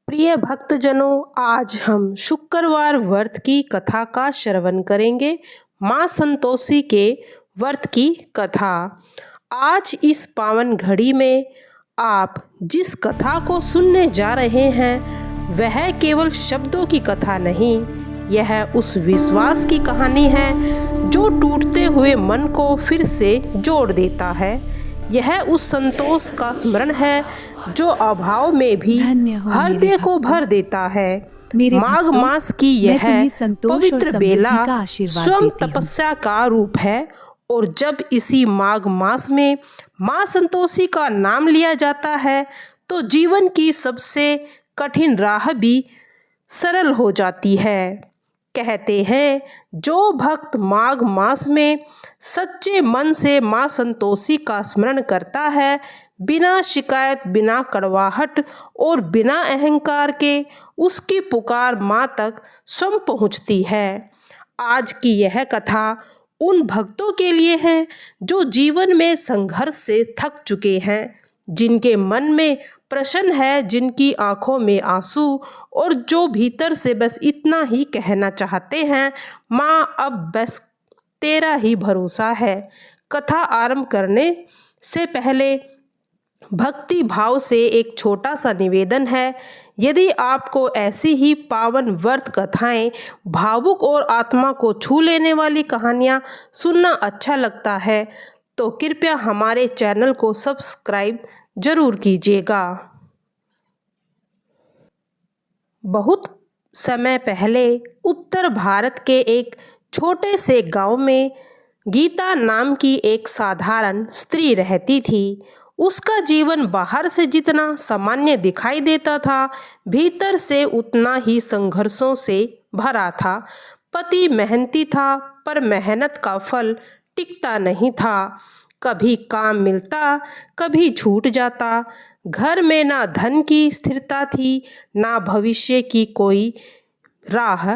प्रिय भक्तजनों, आज हम शुक्रवार व्रत की कथा का श्रवण करेंगे। माँ संतोषी के व्रत की कथा। आज इस पावन घड़ी में आप जिस कथा को सुनने जा रहे हैं वह केवल शब्दों की कथा नहीं, यह उस विश्वास की कहानी है जो टूटते हुए मन को फिर से जोड़ देता है। यह उस संतोष का स्मरण है जो अभाव में भी हृदय को भर देता है। माघ मास की यह पवित्र बेला स्वयं तपस्या का रूप है और जब इसी माघ मास में माँ संतोषी का नाम लिया जाता है तो जीवन की सबसे कठिन राह भी सरल हो जाती है। कहते हैं जो भक्त माघ मास में सच्चे मन से माँ संतोषी का स्मरण करता है, बिना शिकायत, बिना कड़वाहट और बिना अहंकार के उसकी पुकार माँ तक स्वयं पहुँचती है। आज की यह कथा उन भक्तों के लिए है जो जीवन में संघर्ष से थक चुके हैं, जिनके मन में प्रश्न है, जिनकी आंखों में आंसू और जो भीतर से बस इतना ही कहना चाहते हैं, माँ अब बस तेरा ही भरोसा है। कथा आरंभ करने से पहले भक्ति भाव से एक छोटा सा निवेदन है। यदि आपको ऐसी ही पावन व्रत कथाएं, भावुक और आत्मा को छू लेने वाली कहानियां सुनना अच्छा लगता है तो कृपया हमारे चैनल को सब्सक्राइब जरूर कीजिएगा। बहुत समय पहले उत्तर भारत के एक छोटे से गांव में गीता नाम की एक साधारण स्त्री रहती थी। उसका जीवन बाहर से जितना सामान्य दिखाई देता था, भीतर से उतना ही संघर्षों से भरा था। पति मेहनती था पर मेहनत का फल टिकता नहीं था। कभी काम मिलता, कभी छूट जाता। घर में ना धन की स्थिरता थी, ना भविष्य की कोई राह।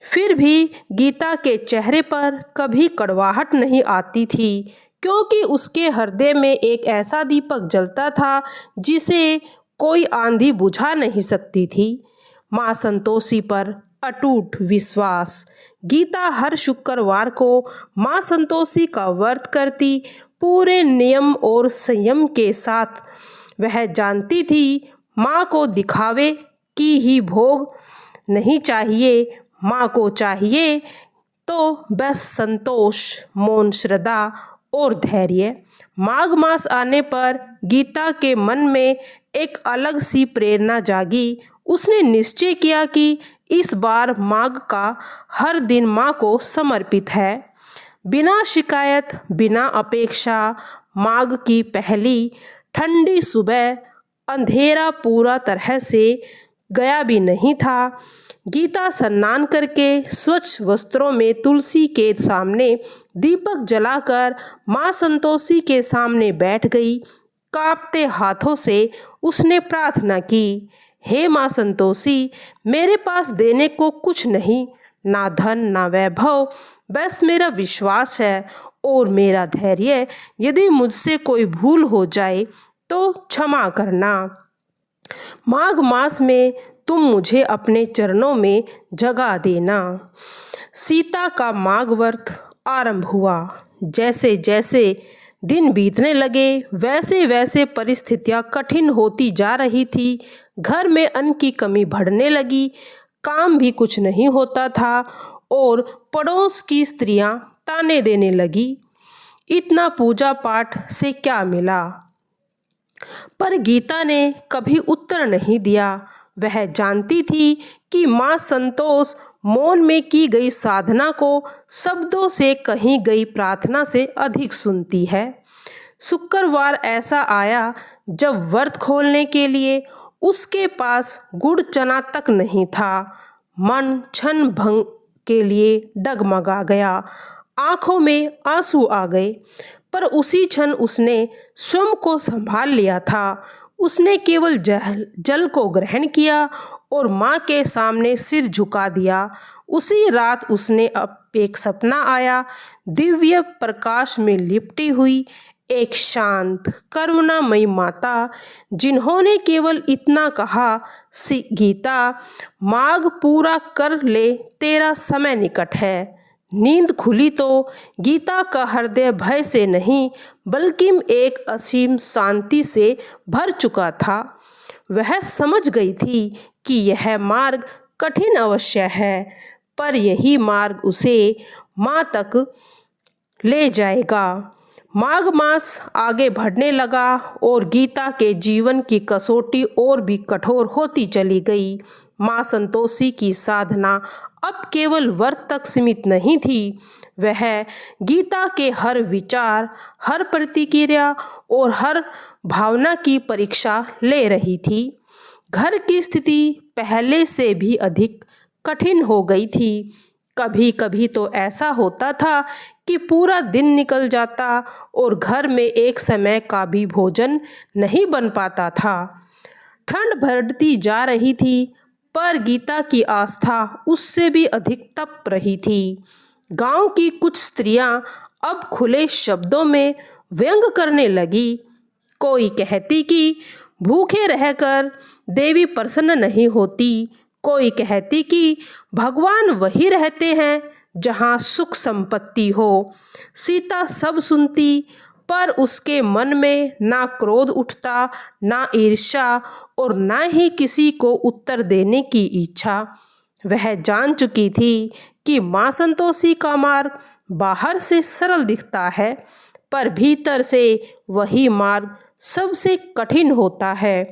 फिर भी गीता के चेहरे पर कभी कड़वाहट नहीं आती थी, क्योंकि उसके हृदय में एक ऐसा दीपक जलता था जिसे कोई आंधी बुझा नहीं सकती थी। माँ संतोषी पर अटूट विश्वास। गीता हर शुक्रवार को माँ संतोषी का व्रत करती, पूरे नियम और संयम के साथ। वह जानती थी माँ को दिखावे की ही भोग नहीं चाहिए, माँ को चाहिए तो बस संतोष, मौन, श्रद्धा और धैर्य। माघ मास आने पर गीता के मन में एक अलग सी प्रेरणा जागी। उसने निश्चय किया कि इस बार माघ का हर दिन माँ को समर्पित है। बिना शिकायत, बिना अपेक्षा। माघ की पहली ठंडी सुबह, अंधेरा पूरा तरह से गया भी नहीं था। गीता स्नान करके स्वच्छ वस्त्रों में तुलसी के सामने दीपक जलाकर माँ संतोषी के सामने बैठ गई। कांपते हाथों से उसने प्रार्थना की, हे माँ संतोषी, मेरे पास देने को कुछ नहीं, ना धन ना वैभव, बस मेरा विश्वास है और मेरा धैर्य। यदि मुझसे कोई भूल हो जाए तो क्षमा करना। माघ मास में तुम मुझे अपने चरणों में जगा देना। सीता का माघ व्रत आरंभ हुआ। जैसे जैसे दिन बीतने लगे वैसे वैसे परिस्थितियां कठिन होती जा रही थी। घर में अन्न की कमी बढ़ने लगी, काम भी कुछ नहीं होता था और पड़ोस की स्त्रियां ताने देने लगी, इतना पूजा पाठ से क्या मिला। पर गीता ने कभी उत्तर नहीं दिया। वह जानती थी कि माँ संतोष मौन में की गई साधना को शब्दों से कही गई प्रार्थना से अधिक सुनती है। शुक्रवार ऐसा आया जब व्रत खोलने के लिए उसके पास गुड़ चना तक नहीं था। मन क्षण भंग के लिए डगमगा गया, आंखों में आंसू आ गए, पर उसी क्षण उसने स्वयं को संभाल लिया था। उसने केवल जल को ग्रहण किया और माँ के सामने सिर झुका दिया। उसी रात उसने अब एक सपना आया। दिव्य प्रकाश में लिपटी हुई एक शांत करुणामयी माता जिन्होंने केवल इतना कहा, गीता मांग पूरा कर ले, तेरा समय निकट है। नींद खुली तो गीता का हृदय भय से नहीं बल्कि एक असीम शांति से भर चुका था। वह समझ गई थी कि यह मार्ग कठिन अवश्य है, पर यही मार्ग उसे माँ तक ले जाएगा। माघ मास आगे बढ़ने लगा और गीता के जीवन की कसौटी और भी कठोर होती चली गई। माँ संतोषी की साधना अब केवल व्रत तक सीमित नहीं थी। वह गीता के हर विचार, हर प्रतिक्रिया और हर भावना की परीक्षा ले रही थी। घर की स्थिति पहले से भी अधिक कठिन हो गई थी। कभी कभी तो ऐसा होता था कि पूरा दिन निकल जाता और घर में एक समय का भी भोजन नहीं बन पाता था। ठंड बढ़ती जा रही थी, पर गीता की आस्था उससे भी अधिक तप रही थी। गांव की कुछ स्त्रियां अब खुले शब्दों में व्यंग करने लगी। कोई कहती कि भूखे रहकर देवी प्रसन्न नहीं होती, कोई कहती कि भगवान वही रहते हैं जहाँ सुख संपत्ति हो। सीता सब सुनती, पर उसके मन में ना क्रोध उठता, ना ईर्ष्या और ना ही किसी को उत्तर देने की इच्छा। वह जान चुकी थी कि माँ संतोषी का मार्ग बाहर से सरल दिखता है, पर भीतर से वही मार्ग सबसे कठिन होता है,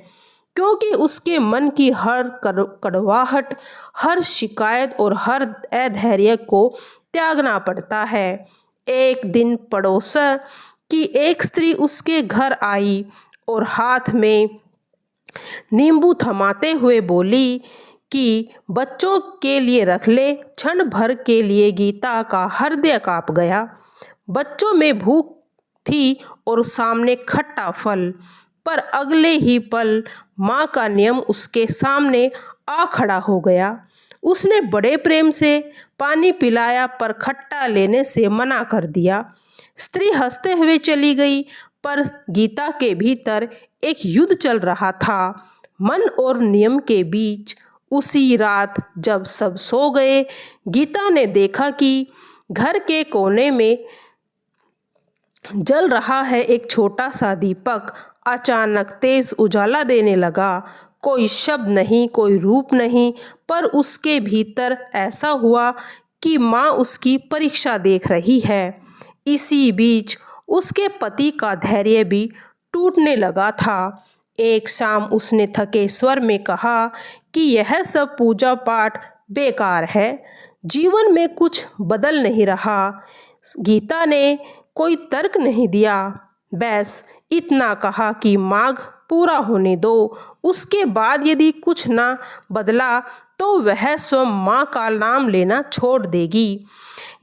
क्योंकि उसके मन की हर कड़वाहट, हर शिकायत और हर अधैर्य को त्यागना पड़ता है। एक दिन पड़ोस की एक स्त्री उसके घर आई और हाथ में नींबू थमाते हुए बोली कि बच्चों के लिए रख ले। क्षण भर के लिए गीता का हृदय कांप गया। बच्चों में भूख थी और सामने खट्टा फल, पर अगले ही पल माँ का नियम उसके सामने आ खड़ा हो गया। उसने बड़े प्रेम से पानी पिलाया, पर खट्टा लेने से मना कर दिया। स्त्री हंसते हुए चली गई, पर गीता के भीतर एक युद्ध चल रहा था, मन और नियम के बीच। उसी रात जब सब सो गए, गीता ने देखा कि घर के कोने में जल रहा है एक छोटा सा दीपक। अचानक तेज उजाला देने लगा। कोई शब्द नहीं, कोई रूप नहीं, पर उसके भीतर ऐसा हुआ कि माँ उसकी परीक्षा देख रही है। इसी बीच उसके पति का धैर्य भी टूटने लगा था। एक शाम उसने थके स्वर में कहा कि यह सब पूजा पाठ बेकार है, जीवन में कुछ बदल नहीं रहा। गीता ने कोई तर्क नहीं दिया, बस इतना कहा कि माघ पूरा होने दो, उसके बाद यदि कुछ ना बदला तो वह स्वयं माँ का नाम लेना छोड़ देगी।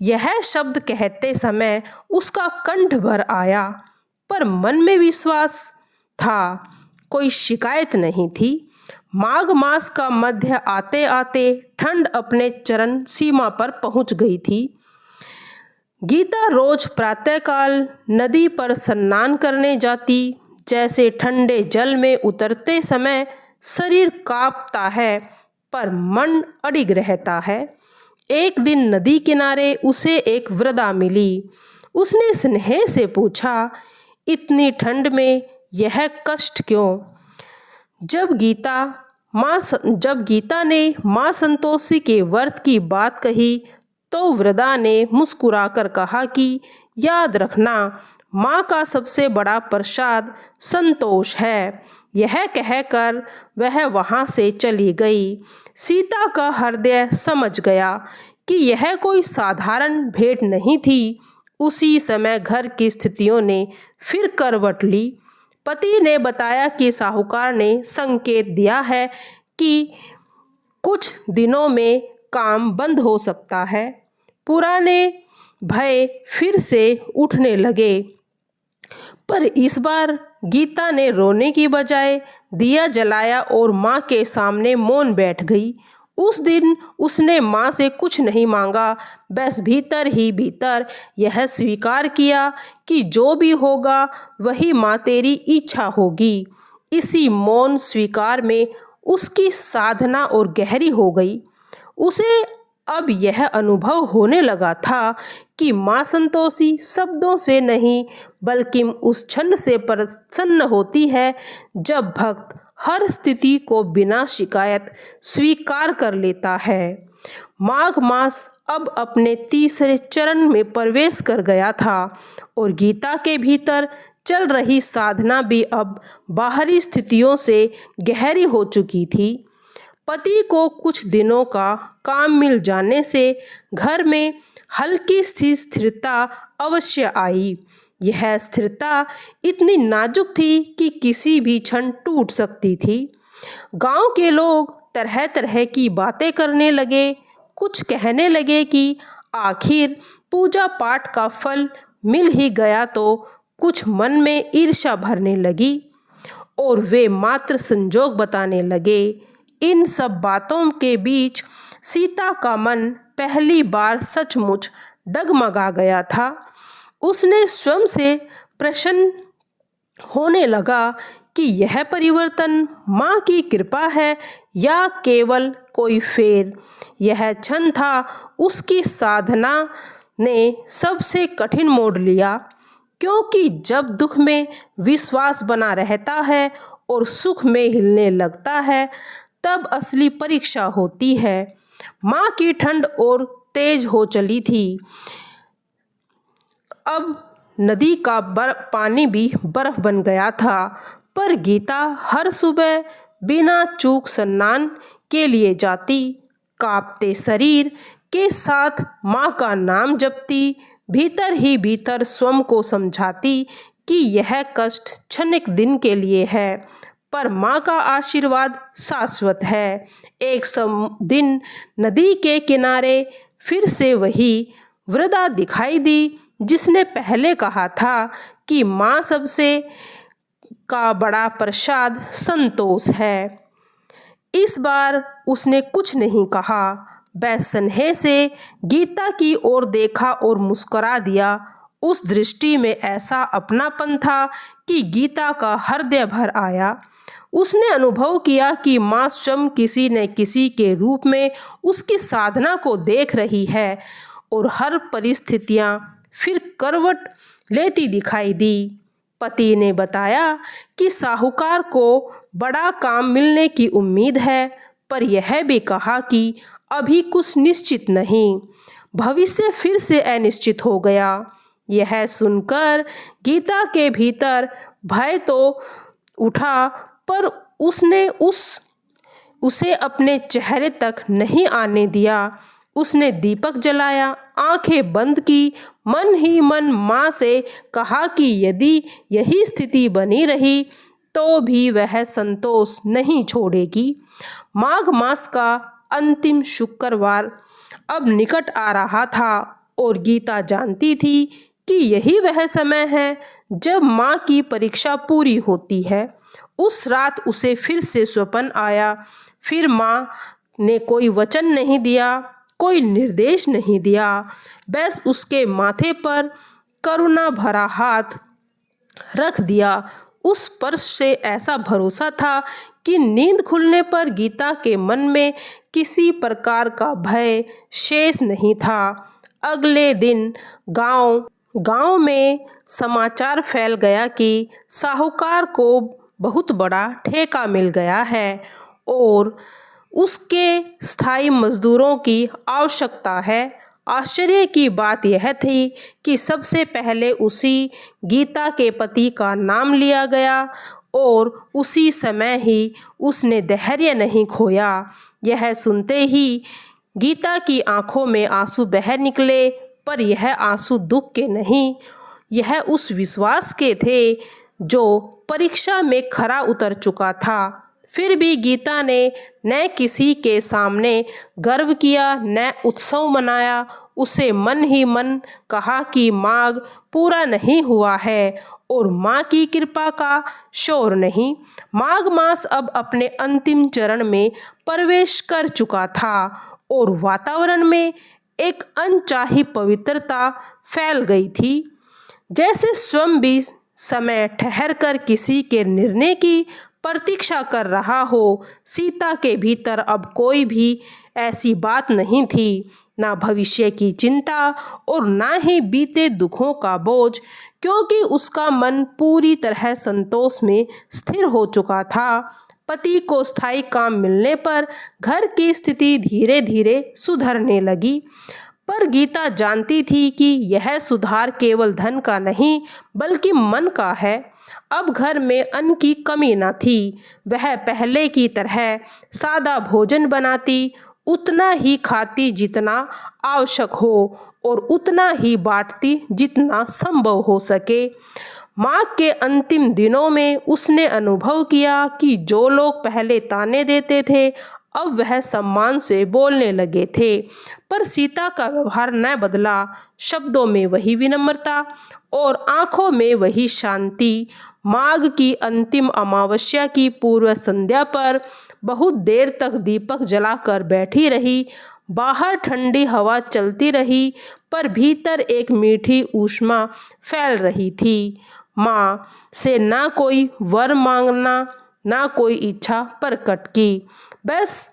यह शब्द कहते समय उसका कंठ भर आया, पर मन में विश्वास था, कोई शिकायत नहीं थी। माघ मास का मध्य आते आते ठंड अपने चरम सीमा पर पहुंच गई थी। गीता रोज प्रातःकाल नदी पर स्नान करने जाती। जैसे ठंडे जल में उतरते समय शरीर कांपता है, पर मन अडिग रहता है। एक दिन नदी किनारे उसे एक वृद्धा मिली। उसने स्नेह से पूछा, इतनी ठंड में यह कष्ट क्यों? जब गीता ने माँ संतोषी के व्रत की बात कही, तो वृद्धा ने मुस्कुराकर कहा कि याद रखना, माँ का सबसे बड़ा प्रसाद संतोष है। यह कहकर वह वहाँ से चली गई। सीता का हृदय समझ गया कि यह कोई साधारण भेंट नहीं थी। उसी समय घर की स्थितियों ने फिर करवट ली। पति ने बताया कि साहूकार ने संकेत दिया है कि कुछ दिनों में काम बंद हो सकता है। पुराने भय फिर से उठने लगे, पर इस बार गीता ने रोने की बजाय दिया जलाया और माँ के सामने मौन बैठ गई। उस दिन उसने माँ से कुछ नहीं मांगा, बस भीतर ही भीतर यह स्वीकार किया कि जो भी होगा वही माँ तेरी इच्छा होगी। इसी मौन स्वीकार में उसकी साधना और गहरी हो गई। उसे अब यह अनुभव होने लगा था कि माँ संतोषी शब्दों से नहीं बल्कि उस क्षण से प्रसन्न होती है जब भक्त हर स्थिति को बिना शिकायत स्वीकार कर लेता है। माघ मास अब अपने तीसरे चरण में प्रवेश कर गया था और गीता के भीतर चल रही साधना भी अब बाहरी स्थितियों से गहरी हो चुकी थी। पति को कुछ दिनों का काम मिल जाने से घर में हल्की सी स्थिरता अवश्य आई। यह स्थिरता इतनी नाजुक थी कि किसी भी क्षण टूट सकती थी। गांव के लोग तरह तरह की बातें करने लगे। कुछ कहने लगे कि आखिर पूजा पाठ का फल मिल ही गया, तो कुछ मन में ईर्ष्या भरने लगी और वे मात्र संजोग बताने लगे। इन सब बातों के बीच सीता का मन पहली बार सचमुच डगमगा गया था। उसने स्वयं से प्रश्न होने लगा कि यह परिवर्तन माँ की कृपा है या केवल कोई फेर। यह क्षण था उसकी साधना ने सबसे कठिन मोड़ लिया, क्योंकि जब दुख में विश्वास बना रहता है और सुख में हिलने लगता है तब असली परीक्षा होती है। माँ की ठंड और तेज हो चली थी। अब नदी का पानी भी बर्फ बन गया था, पर गीता हर सुबह बिना चूक स्नान के लिए जाती, कांपते शरीर के साथ माँ का नाम जपती, भीतर ही भीतर स्वयं को समझाती कि यह कष्ट क्षणिक दिन के लिए है, पर माँ का आशीर्वाद शाश्वत है। एक दिन नदी के किनारे फिर से वही वृद्धा दिखाई दी जिसने पहले कहा था कि माँ सबसे का बड़ा प्रसाद संतोष है। इस बार उसने कुछ नहीं कहा, बस स्नेह से गीता की ओर देखा और मुस्कुरा दिया। उस दृष्टि में ऐसा अपनापन था कि गीता का हृदय भर आया। उसने अनुभव किया कि माँ स्वयं किसी न किसी के रूप में उसकी साधना को देख रही है और हर परिस्थितियाँ फिर करवट लेती दिखाई दी। पति ने बताया कि साहूकार को बड़ा काम मिलने की उम्मीद है, पर यह भी कहा कि अभी कुछ निश्चित नहीं, भविष्य फिर से अनिश्चित हो गया। यह सुनकर गीता के भीतर भय तो उठा, पर उसने उसे अपने चेहरे तक नहीं आने दिया। उसने दीपक जलाया, आंखें बंद की, मन ही मन माँ से कहा कि यदि यही स्थिति बनी रही तो भी वह संतोष नहीं छोड़ेगी। माघ मास का अंतिम शुक्रवार अब निकट आ रहा था और गीता जानती थी कि यही वह समय है जब माँ की परीक्षा पूरी होती है। उस रात उसे फिर से स्वप्न आया। फिर माँ ने कोई वचन नहीं दिया, कोई निर्देश नहीं दिया, बस उसके माथे पर करुणा भरा हाथ रख दिया। उस स्पर्श से ऐसा भरोसा था कि नींद खुलने पर गीता के मन में किसी प्रकार का भय शेष नहीं था। अगले दिन गांव में समाचार फैल गया कि साहूकार को बहुत बड़ा ठेका मिल गया है और उसके स्थायी मजदूरों की आवश्यकता है। आश्चर्य की बात यह थी कि सबसे पहले उसी गीता के पति का नाम लिया गया और उसी समय ही उसने धैर्य नहीं खोया। यह सुनते ही गीता की आंखों में आंसू बह निकले, पर यह आंसू दुख के नहीं, यह उस विश्वास के थे जो परीक्षा में खरा उतर चुका था। फिर भी गीता ने न किसी के सामने गर्व किया, न उत्सव मनाया। उसे मन ही मन कहा कि माघ पूरा नहीं हुआ है और माँ की कृपा का शोर नहीं। माघ मास अब अपने अंतिम चरण में प्रवेश कर चुका था और वातावरण में एक अनचाही पवित्रता फैल गई थी, जैसे स्वयं भी समय ठहर कर किसी के निर्णय की प्रतीक्षा कर रहा हो। सीता के भीतर अब कोई भी ऐसी बात नहीं थी, ना भविष्य की चिंता और ना ही बीते दुखों का बोझ, क्योंकि उसका मन पूरी तरह संतोष में स्थिर हो चुका था। पति को स्थायी काम मिलने पर घर की स्थिति धीरे धीरे सुधरने लगी, पर गीता जानती थी कि यह सुधार केवल धन का नहीं बल्कि मन का है। अब घर में अन्न की कमी न थी। वह पहले की तरह सादा भोजन बनाती, उतना ही खाती जितना आवश्यक हो और उतना ही बांटती जितना संभव हो सके। माँ के अंतिम दिनों में उसने अनुभव किया कि जो लोग पहले ताने देते थे अब वह सम्मान से बोलने लगे थे, पर सीता का व्यवहार न बदला। शब्दों में वही विनम्रता और आंखों में वही शांति। माघ की अंतिम अमावस्या की पूर्व संध्या पर बहुत देर तक दीपक जलाकर बैठी रही। बाहर ठंडी हवा चलती रही, पर भीतर एक मीठी ऊष्मा फैल रही थी। माँ से ना कोई वर मांगना, ना कोई इच्छा प्रकट की, बस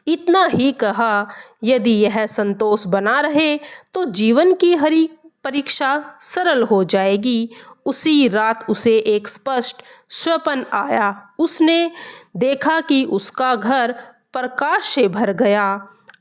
इतना ही कहा, यदि यह संतोष बना रहे तो जीवन की हरी परीक्षा सरल हो जाएगी। उसी रात उसे एक स्पष्ट स्वप्न आया। उसने देखा कि उसका घर प्रकाश से भर गया।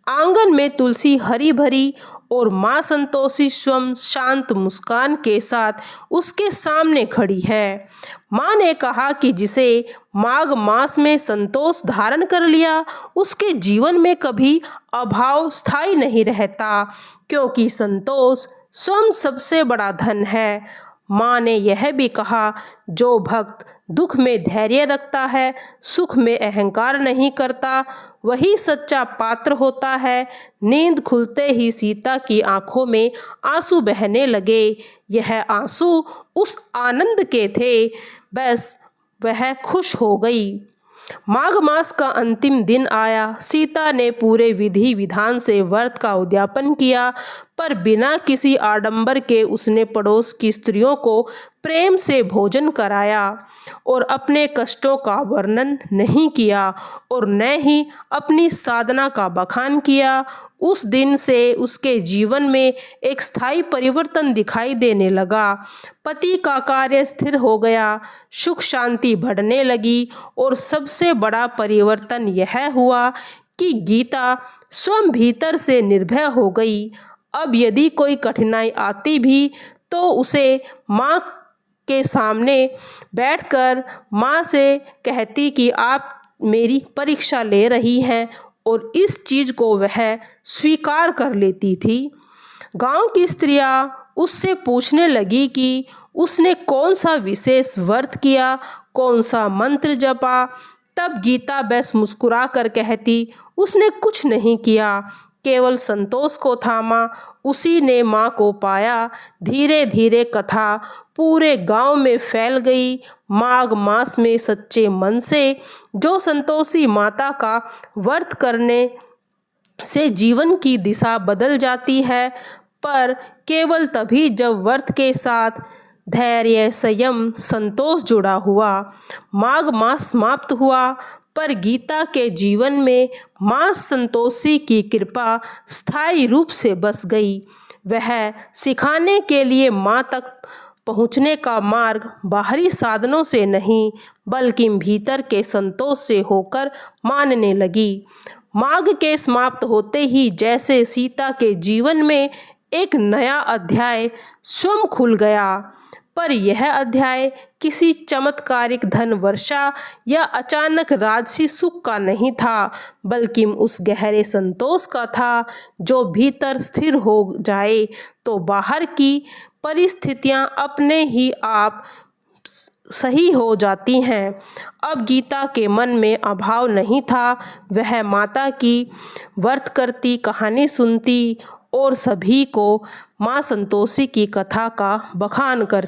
आंगन में तुलसी हरी भरी और माँ संतोषी स्वयं शांत मुस्कान के साथ उसके सामने खड़ी है। माँ ने कहा कि जिसे माघ मास में संतोष धारण कर लिया उसके जीवन में कभी अभाव स्थायी नहीं रहता, क्योंकि संतोष स्वयं सबसे बड़ा धन है। माँ ने यह भी कहा, जो भक्त दुख में धैर्य रखता है, सुख में अहंकार नहीं करता, वही सच्चा पात्र होता है। नींद खुलते ही सीता की आंखों में आंसू बहने लगे। यह आंसू उस आनंद के थे, बस वह खुश हो गई। माघ मास का अंतिम दिन आया। सीता ने पूरे विधि विधान से व्रत का उद्यापन किया, पर बिना किसी आडंबर के उसने पड़ोस की स्त्रियों को प्रेम से भोजन कराया और अपने कष्टों का वर्णन नहीं किया और न ही अपनी साधना का बखान किया। उस दिन से उसके जीवन में एक स्थायी परिवर्तन दिखाई देने लगा। पति का कार्य स्थिर हो गया, सुख शांति बढ़ने लगी और सबसे बड़ा परिवर्तन यह हुआ कि गीता स्वयं भीतर से निर्भय हो गई। अब यदि कोई कठिनाई आती भी तो उसे माँ के सामने बैठकर माँ से कहती कि आप मेरी परीक्षा ले रही हैं, और इस चीज़ को वह स्वीकार कर लेती थी। गांव की स्त्रियां उससे पूछने लगी कि उसने कौन सा विशेष व्रत किया, कौन सा मंत्र जपा। तब गीता बस मुस्कुरा कर कहती, उसने कुछ नहीं किया, केवल संतोष को थामा, उसी ने माँ को पाया। धीरे धीरे कथा पूरे गांव में फैल गई। माघ मास में सच्चे मन से जो संतोषी माता का व्रत करने से जीवन की दिशा बदल जाती है, पर केवल तभी जब व्रत के साथ धैर्य, संयम, संतोष जुड़ा हुआ। माघ मास समाप्त हुआ, पर गीता के जीवन में माँ संतोषी की कृपा स्थायी रूप से बस गई। वह सिखाने के लिए माँ तक पहुँचने का मार्ग बाहरी साधनों से नहीं बल्कि भीतर के संतोष से होकर मानने लगी। माघ के समाप्त होते ही जैसे सीता के जीवन में एक नया अध्याय स्वयं खुल गया, पर यह अध्याय किसी चमत्कारिक धन वर्षा या अचानक राजसी सुख का नहीं था, बल्कि उस गहरे संतोष का था जो भीतर स्थिर हो जाए तो बाहर की परिस्थितियां अपने ही आप सही हो जाती हैं। अब गीता के मन में अभाव नहीं था। वह माता की व्रत करती, कहानी सुनती और सभी को माँ संतोषी की कथा का बखान करती।